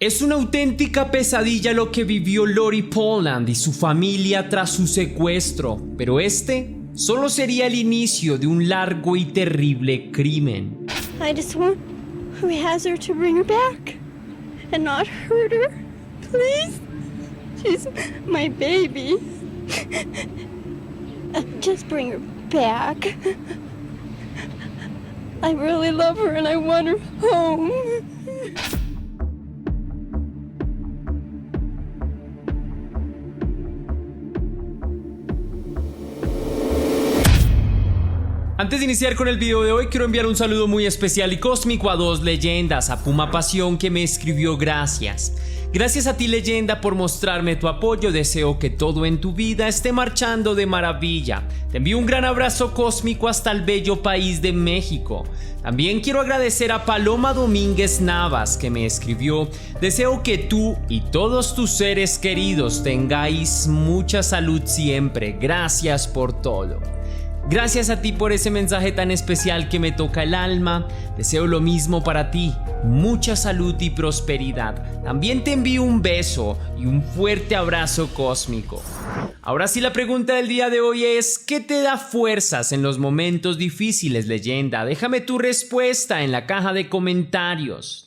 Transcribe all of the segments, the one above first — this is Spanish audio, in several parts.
Es una auténtica pesadilla lo que vivió Lori Poland y su familia tras su secuestro, pero este solo sería el inicio de un largo y terrible crimen. I just want who has her to bring her back and not hurt her. Please. She's my baby. Just bring her back. I really love her and I want her home. Antes de iniciar con el video de hoy, quiero enviar un saludo muy especial y cósmico a dos leyendas, a Puma Pasión, que me escribió gracias. Gracias a ti, leyenda, por mostrarme tu apoyo. Deseo que todo en tu vida esté marchando de maravilla. Te envío un gran abrazo cósmico hasta el bello país de México. También quiero agradecer a Paloma Domínguez Navas, que me escribió: deseo que tú y todos tus seres queridos tengáis mucha salud siempre. Gracias por todo. Gracias a ti por ese mensaje tan especial que me toca el alma. Deseo lo mismo para ti, mucha salud y prosperidad. También te envío un beso y un fuerte abrazo cósmico. Ahora sí, la pregunta del día de hoy es: ¿qué te da fuerzas en los momentos difíciles, leyenda? Déjame tu respuesta en la caja de comentarios.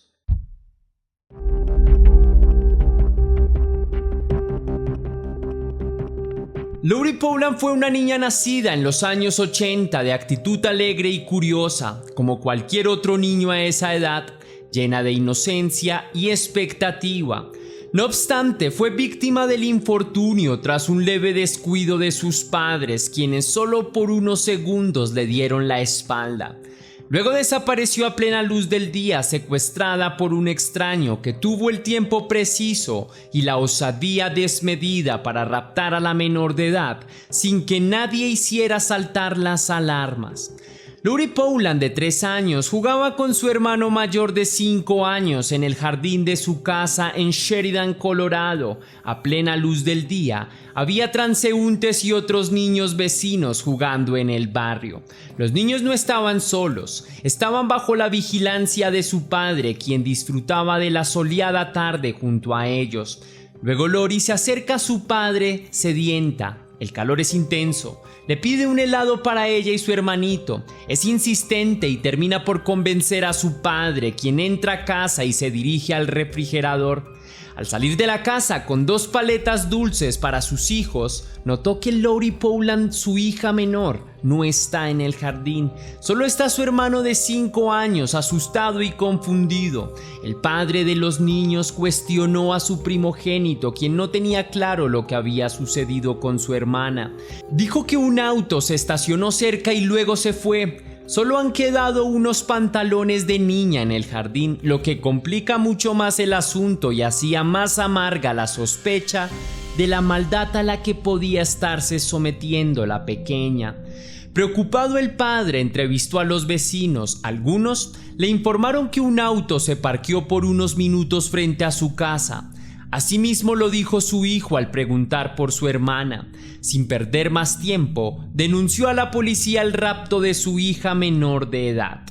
Lori Poland fue una niña nacida en los años 80 de actitud alegre y curiosa, como cualquier otro niño a esa edad, llena de inocencia y expectativa. No obstante, fue víctima del infortunio tras un leve descuido de sus padres, quienes solo por unos segundos le dieron la espalda. Luego desapareció a plena luz del día, secuestrada por un extraño que tuvo el tiempo preciso y la osadía desmedida para raptar a la menor de edad sin que nadie hiciera saltar las alarmas. Lori Poland, de 3 años, jugaba con su hermano mayor de 5 años en el jardín de su casa en Sheridan, Colorado. A plena luz del día, había transeúntes y otros niños vecinos jugando en el barrio. Los niños no estaban solos, estaban bajo la vigilancia de su padre, quien disfrutaba de la soleada tarde junto a ellos. Luego Lori se acerca a su padre sedienta. El calor es intenso. Le pide un helado para ella y su hermanito. Es insistente y termina por convencer a su padre, quien entra a casa y se dirige al refrigerador. Al salir de la casa con 2 paletas dulces para sus hijos, notó que Lori Poland, su hija menor, no está en el jardín. Solo está su hermano de 5 años, asustado y confundido. El padre de los niños cuestionó a su primogénito, quien no tenía claro lo que había sucedido con su hermana. Dijo que un auto se estacionó cerca y luego se fue. Solo han quedado unos pantalones de niña en el jardín, lo que complica mucho más el asunto y hacía más amarga la sospecha de la maldad a la que podía estarse sometiendo la pequeña. Preocupado, el padre entrevistó a los vecinos. Algunos le informaron que un auto se parqueó por unos minutos frente a su casa. Asimismo lo dijo su hijo al preguntar por su hermana. Sin perder más tiempo, denunció a la policía el rapto de su hija menor de edad.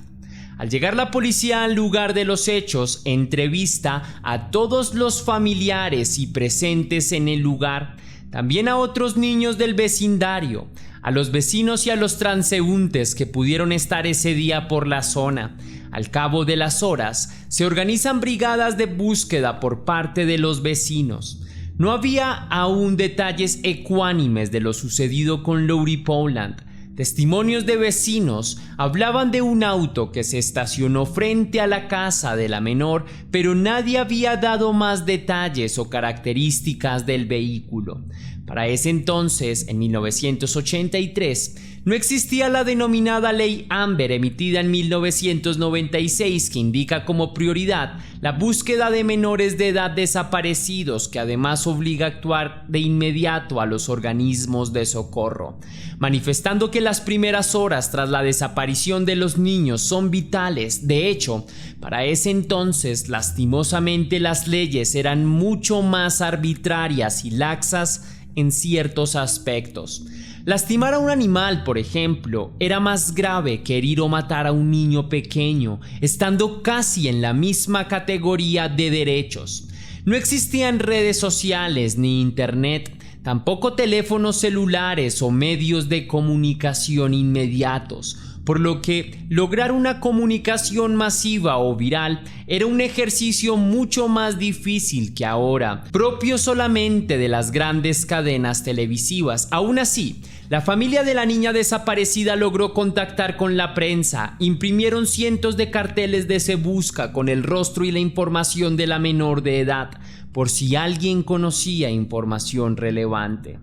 Al llegar la policía al lugar de los hechos, entrevista a todos los familiares y presentes en el lugar, también a otros niños del vecindario, a los vecinos y a los transeúntes que pudieron estar ese día por la zona. Al cabo de las horas, se organizan brigadas de búsqueda por parte de los vecinos. No había aún detalles ecuánimes de lo sucedido con Lori Poland. Testimonios de vecinos hablaban de un auto que se estacionó frente a la casa de la menor, pero nadie había dado más detalles o características del vehículo. Para ese entonces, en 1983, no existía la denominada Ley Amber, emitida en 1996, que indica como prioridad la búsqueda de menores de edad desaparecidos, que además obliga a actuar de inmediato a los organismos de socorro, manifestando que las primeras horas tras la desaparición de los niños son vitales. De hecho, para ese entonces, lastimosamente, las leyes eran mucho más arbitrarias y laxas en ciertos aspectos. Lastimar a un animal, por ejemplo, era más grave que herir o matar a un niño pequeño, estando casi en la misma categoría de derechos. No existían redes sociales ni internet, tampoco teléfonos celulares o medios de comunicación inmediatos, por lo que lograr una comunicación masiva o viral era un ejercicio mucho más difícil que ahora, propio solamente de las grandes cadenas televisivas. Aún así, la familia de la niña desaparecida logró contactar con la prensa, imprimieron cientos de carteles de Se Busca con el rostro y la información de la menor de edad, por si alguien conocía información relevante.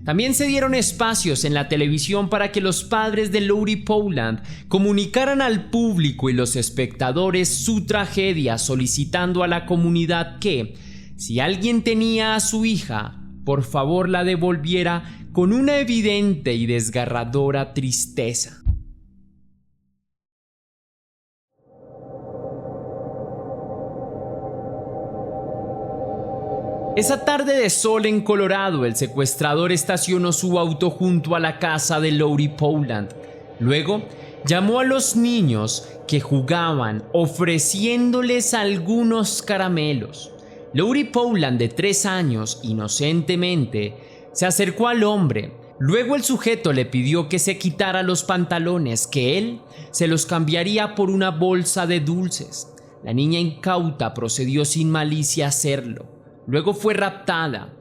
También se dieron espacios en la televisión para que los padres de Lori Powland comunicaran al público y los espectadores su tragedia, solicitando a la comunidad que, si alguien tenía a su hija, por favor la devolviera con una evidente y desgarradora tristeza. Esa tarde de sol en Colorado, el secuestrador estacionó su auto junto a la casa de Lori Powland. Luego, llamó a los niños que jugaban, ofreciéndoles algunos caramelos. Lori Powland, de 3 años, inocentemente, se acercó al hombre. Luego el sujeto le pidió que se quitara los pantalones, que él se los cambiaría por una bolsa de dulces. La niña incauta procedió sin malicia a hacerlo. Luego fue raptada.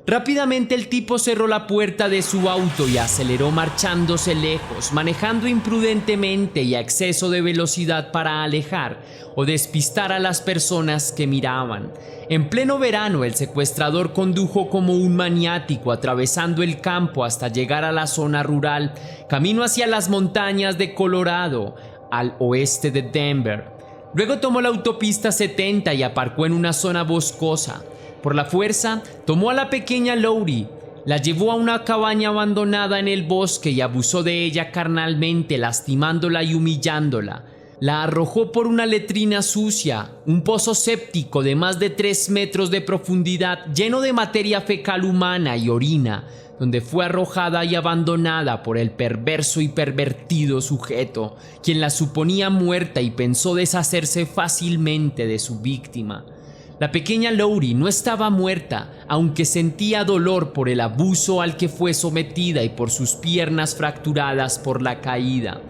Rápidamente el tipo cerró la puerta de su auto y aceleró marchándose lejos, manejando imprudentemente y a exceso de velocidad para alejar o despistar a las personas que miraban. En pleno verano, el secuestrador condujo como un maniático, atravesando el campo hasta llegar a la zona rural, camino hacia las montañas de Colorado, al oeste de Denver. Luego tomó la autopista 70 y aparcó en una zona boscosa. Por la fuerza, tomó a la pequeña Lori, la llevó a una cabaña abandonada en el bosque y abusó de ella carnalmente, lastimándola y humillándola. La arrojó por una letrina sucia, un pozo séptico de más de 3 metros de profundidad, lleno de materia fecal humana y orina, donde fue arrojada y abandonada por el perverso y pervertido sujeto, quien la suponía muerta y pensó deshacerse fácilmente de su víctima. La pequeña Lori no estaba muerta, aunque sentía dolor por el abuso al que fue sometida y por sus piernas fracturadas por la caída.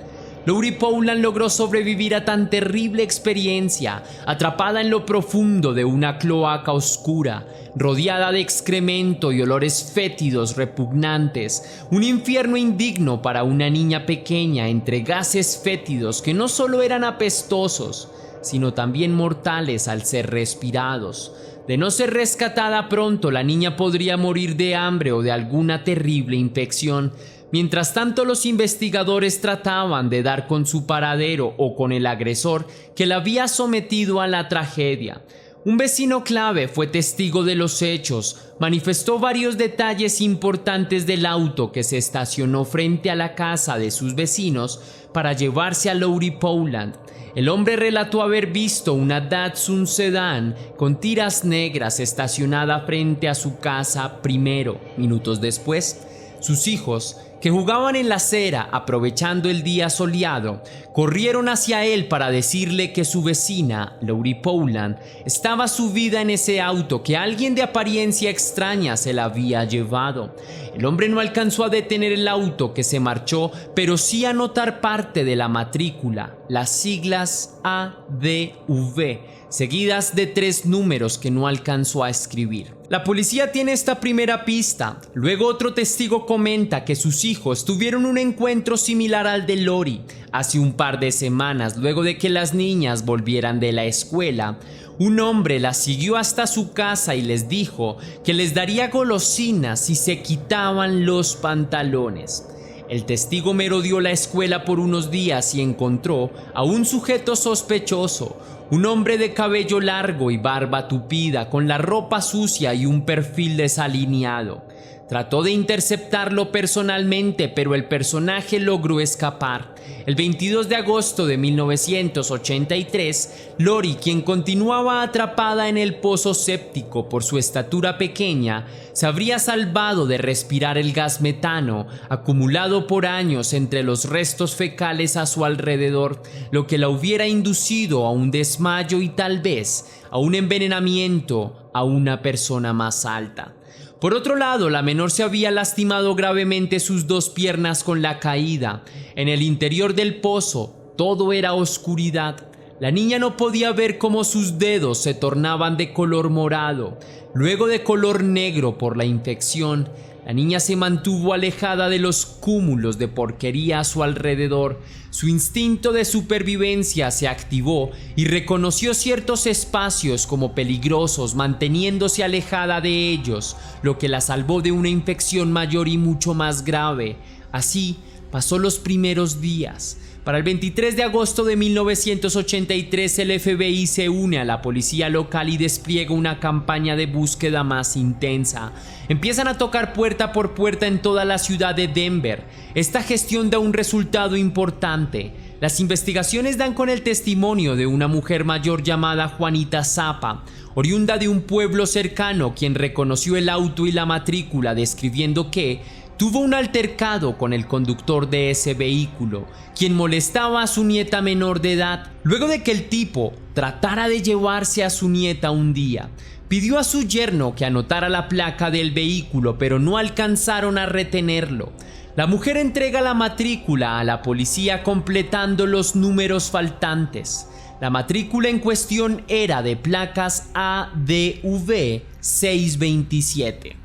Lori Powland logró sobrevivir a tan terrible experiencia, atrapada en lo profundo de una cloaca oscura, rodeada de excremento y olores fétidos repugnantes, un infierno indigno para una niña pequeña entre gases fétidos que no solo eran apestosos, sino también mortales al ser respirados. De no ser rescatada pronto, la niña podría morir de hambre o de alguna terrible infección. Mientras tanto, los investigadores trataban de dar con su paradero o con el agresor que la había sometido a la tragedia. Un vecino clave fue testigo de los hechos, manifestó varios detalles importantes del auto que se estacionó frente a la casa de sus vecinos para llevarse a Lori Powland. El hombre relató haber visto una Datsun sedán con tiras negras estacionada frente a su casa primero. Minutos después, sus hijos, que jugaban en la acera aprovechando el día soleado, corrieron hacia él para decirle que su vecina, Lori Powland, estaba subida en ese auto, que alguien de apariencia extraña se la había llevado. El hombre no alcanzó a detener el auto, que se marchó, pero sí a notar parte de la matrícula, las siglas ADV, seguidas de 3 números que no alcanzó a escribir. La policía tiene esta primera pista. Luego otro testigo comenta que sus hijos tuvieron un encuentro similar al de Lori hace un par de semanas. Luego de que las niñas volvieran de la escuela, un hombre las siguió hasta su casa y les dijo que les daría golosinas si se quitaban los pantalones. El testigo merodeó la escuela por unos días y encontró a un sujeto sospechoso, un hombre de cabello largo y barba tupida, con la ropa sucia y un perfil desalineado. Trató de interceptarlo personalmente, pero el personaje logró escapar. El 22 de agosto de 1983, Lori, quien continuaba atrapada en el pozo séptico por su estatura pequeña, se habría salvado de respirar el gas metano acumulado por años entre los restos fecales a su alrededor, lo que la hubiera inducido a un desmayo y tal vez a un envenenamiento a una persona más alta. Por otro lado, la menor se había lastimado gravemente sus 2 piernas con la caída. En el interior del pozo, todo era oscuridad. La niña no podía ver cómo sus dedos se tornaban de color morado, luego de color negro por la infección. La niña se mantuvo alejada de los cúmulos de porquería a su alrededor. Su instinto de supervivencia se activó y reconoció ciertos espacios como peligrosos, manteniéndose alejada de ellos, lo que la salvó de una infección mayor y mucho más grave. Así pasó los primeros días. Para el 23 de agosto de 1983, el FBI se une a la policía local y despliega una campaña de búsqueda más intensa. Empiezan a tocar puerta por puerta en toda la ciudad de Denver. Esta gestión da un resultado importante. Las investigaciones dan con el testimonio de una mujer mayor llamada Juanita Zappa, oriunda de un pueblo cercano, quien reconoció el auto y la matrícula, describiendo que tuvo un altercado con el conductor de ese vehículo, quien molestaba a su nieta menor de edad. Luego de que el tipo tratara de llevarse a su nieta un día, pidió a su yerno que anotara la placa del vehículo, pero no alcanzaron a retenerlo. La mujer entrega la matrícula a la policía completando los números faltantes. La matrícula en cuestión era de placas ADV 627.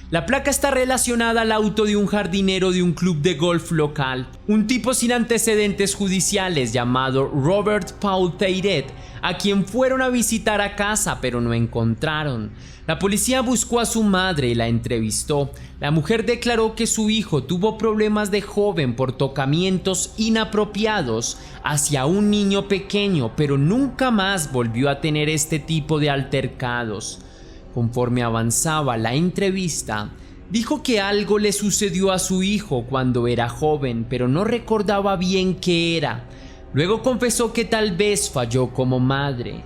La placa está relacionada al auto de un jardinero de un club de golf local, un tipo sin antecedentes judiciales llamado Robert Paul Teiret, a quien fueron a visitar a casa pero no encontraron. La policía buscó a su madre y la entrevistó. La mujer declaró que su hijo tuvo problemas de joven por tocamientos inapropiados hacia un niño pequeño, pero nunca más volvió a tener este tipo de altercados. Conforme avanzaba la entrevista, dijo que algo le sucedió a su hijo cuando era joven, pero no recordaba bien qué era. Luego confesó que tal vez falló como madre.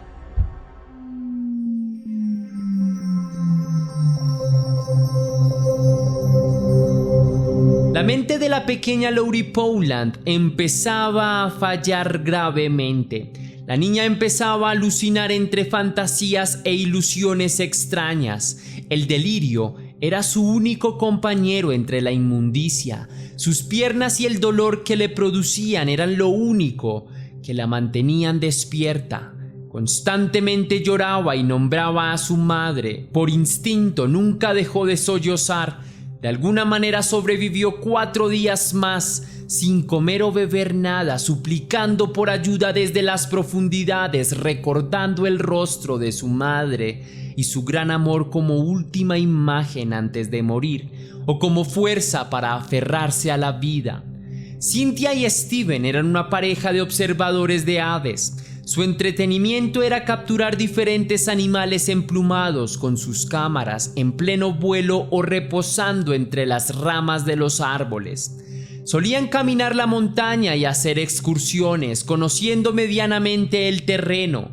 La mente de la pequeña Lori Powland empezaba a fallar gravemente. La niña empezaba a alucinar entre fantasías e ilusiones extrañas. El delirio era su único compañero entre la inmundicia. Sus piernas y el dolor que le producían eran lo único que la mantenían despierta. Constantemente lloraba y nombraba a su madre. Por instinto nunca dejó de sollozar. De alguna manera sobrevivió 4 días más, sin comer o beber nada, suplicando por ayuda desde las profundidades, recordando el rostro de su madre y su gran amor como última imagen antes de morir, o como fuerza para aferrarse a la vida. Cynthia y Steven eran una pareja de observadores de aves. Su entretenimiento era capturar diferentes animales emplumados con sus cámaras en pleno vuelo o reposando entre las ramas de los árboles. Solían caminar la montaña y hacer excursiones, conociendo medianamente el terreno.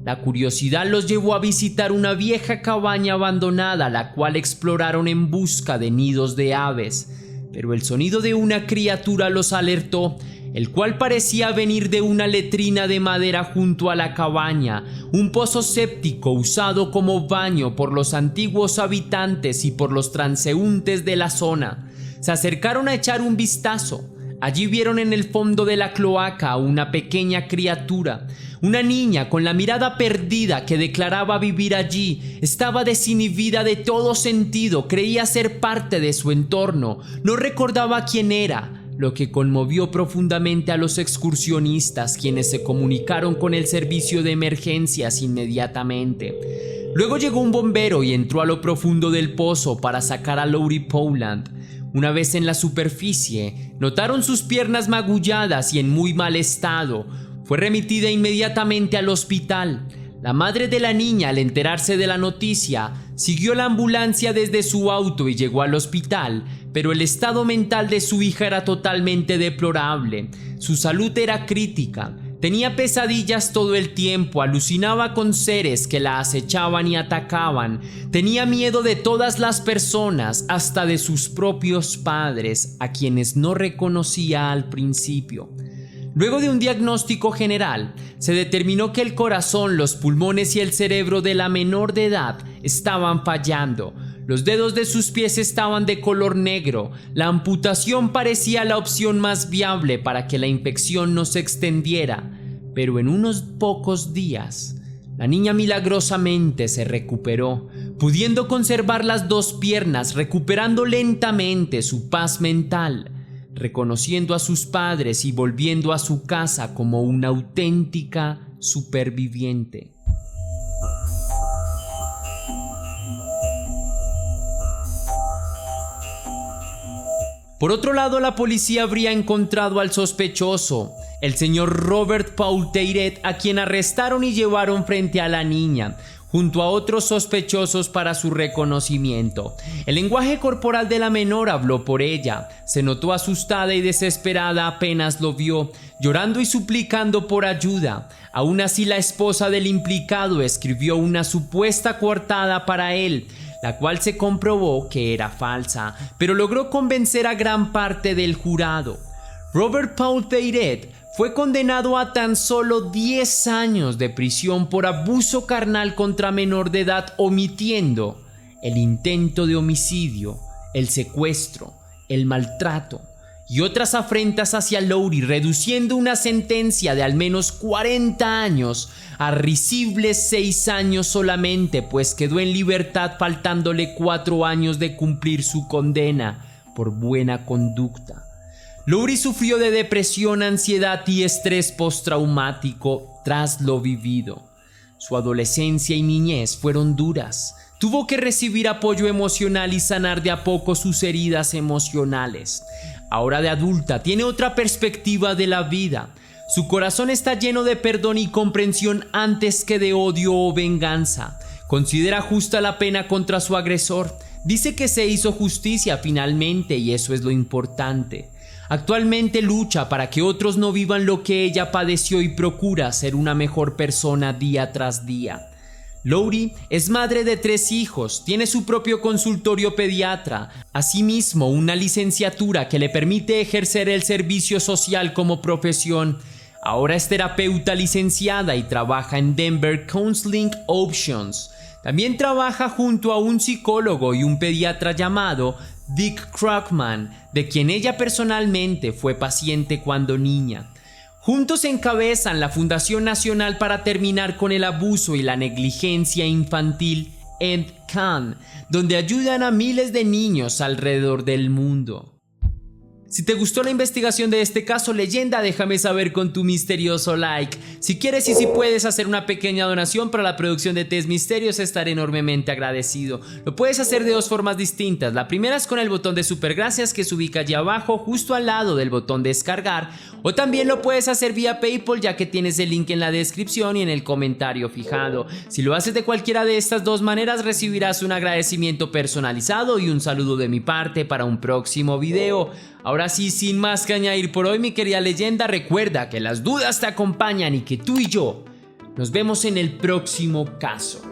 La curiosidad los llevó a visitar una vieja cabaña abandonada, la cual exploraron en busca de nidos de aves. Pero el sonido de una criatura los alertó, el cual parecía venir de una letrina de madera junto a la cabaña, un pozo séptico usado como baño por los antiguos habitantes y por los transeúntes de la zona. Se acercaron a echar un vistazo. Allí vieron en el fondo de la cloaca a una pequeña criatura, una niña con la mirada perdida que declaraba vivir allí. Estaba desinhibida de todo sentido, creía ser parte de su entorno, no recordaba quién era, lo que conmovió profundamente a los excursionistas, quienes se comunicaron con el servicio de emergencias inmediatamente. Luego llegó un bombero y entró a lo profundo del pozo para sacar a Lori Powland. Una vez en la superficie, notaron sus piernas magulladas y en muy mal estado. Fue remitida inmediatamente al hospital. La madre de la niña, al enterarse de la noticia, siguió la ambulancia desde su auto y llegó al hospital, pero el estado mental de su hija era totalmente deplorable. Su salud era crítica. Tenía pesadillas todo el tiempo, alucinaba con seres que la acechaban y atacaban. Tenía miedo de todas las personas, hasta de sus propios padres, a quienes no reconocía al principio. Luego de un diagnóstico general, se determinó que el corazón, los pulmones y el cerebro de la menor de edad estaban fallando. Los dedos de sus pies estaban de color negro. La amputación parecía la opción más viable para que la infección no se extendiera, pero en unos pocos días, la niña milagrosamente se recuperó, pudiendo conservar las dos piernas, recuperando lentamente su paz mental, reconociendo a sus padres y volviendo a su casa como una auténtica superviviente. Por otro lado, la policía habría encontrado al sospechoso, el señor Robert Paul Teyret, a quien arrestaron y llevaron frente a la niña, junto a otros sospechosos para su reconocimiento. El lenguaje corporal de la menor habló por ella. Se notó asustada y desesperada apenas lo vio, llorando y suplicando por ayuda. Aún así, la esposa del implicado escribió una supuesta coartada para él, la cual se comprobó que era falsa, pero logró convencer a gran parte del jurado. Robert Paul Teyret fue condenado a tan solo 10 años de prisión por abuso carnal contra menor de edad, omitiendo el intento de homicidio, el secuestro, el maltrato y otras afrentas hacia Lowry, reduciendo una sentencia de al menos 40 años a risibles 6 años solamente, pues quedó en libertad faltándole 4 años de cumplir su condena por buena conducta. Lowry sufrió de depresión, ansiedad y estrés postraumático tras lo vivido. Su adolescencia y niñez fueron duras. Tuvo que recibir apoyo emocional y sanar de a poco sus heridas emocionales. Ahora de adulta tiene otra perspectiva de la vida. Su corazón está lleno de perdón y comprensión antes que de odio o venganza. Considera justa la pena contra su agresor. Dice que se hizo justicia finalmente y eso es lo importante. Actualmente lucha para que otros no vivan lo que ella padeció y procura ser una mejor persona día tras día. Lowry es madre de 3 hijos, tiene su propio consultorio pediatra, asimismo una licenciatura que le permite ejercer el servicio social como profesión. Ahora es terapeuta licenciada y trabaja en Denver Counseling Options. También trabaja junto a un psicólogo y un pediatra llamado Dick Krugman, de quien ella personalmente fue paciente cuando niña. Juntos encabezan la Fundación Nacional para terminar con el abuso y la negligencia infantil End Can, donde ayudan a miles de niños alrededor del mundo. Si te gustó la investigación de este caso, leyenda, déjame saber con tu misterioso like. Si quieres y si puedes hacer una pequeña donación para la producción de Test Misterios, estaré enormemente agradecido. Lo puedes hacer de 2 formas distintas. La primera es con el botón de super gracias que se ubica allí abajo, justo al lado del botón descargar. O también lo puedes hacer vía PayPal, ya que tienes el link en la descripción y en el comentario fijado. Si lo haces de cualquiera de estas 2 maneras, recibirás un agradecimiento personalizado y un saludo de mi parte para un próximo video. Ahora sí, sin más que añadir por hoy, mi querida leyenda, recuerda que las dudas te acompañan y que tú y yo nos vemos en el próximo caso.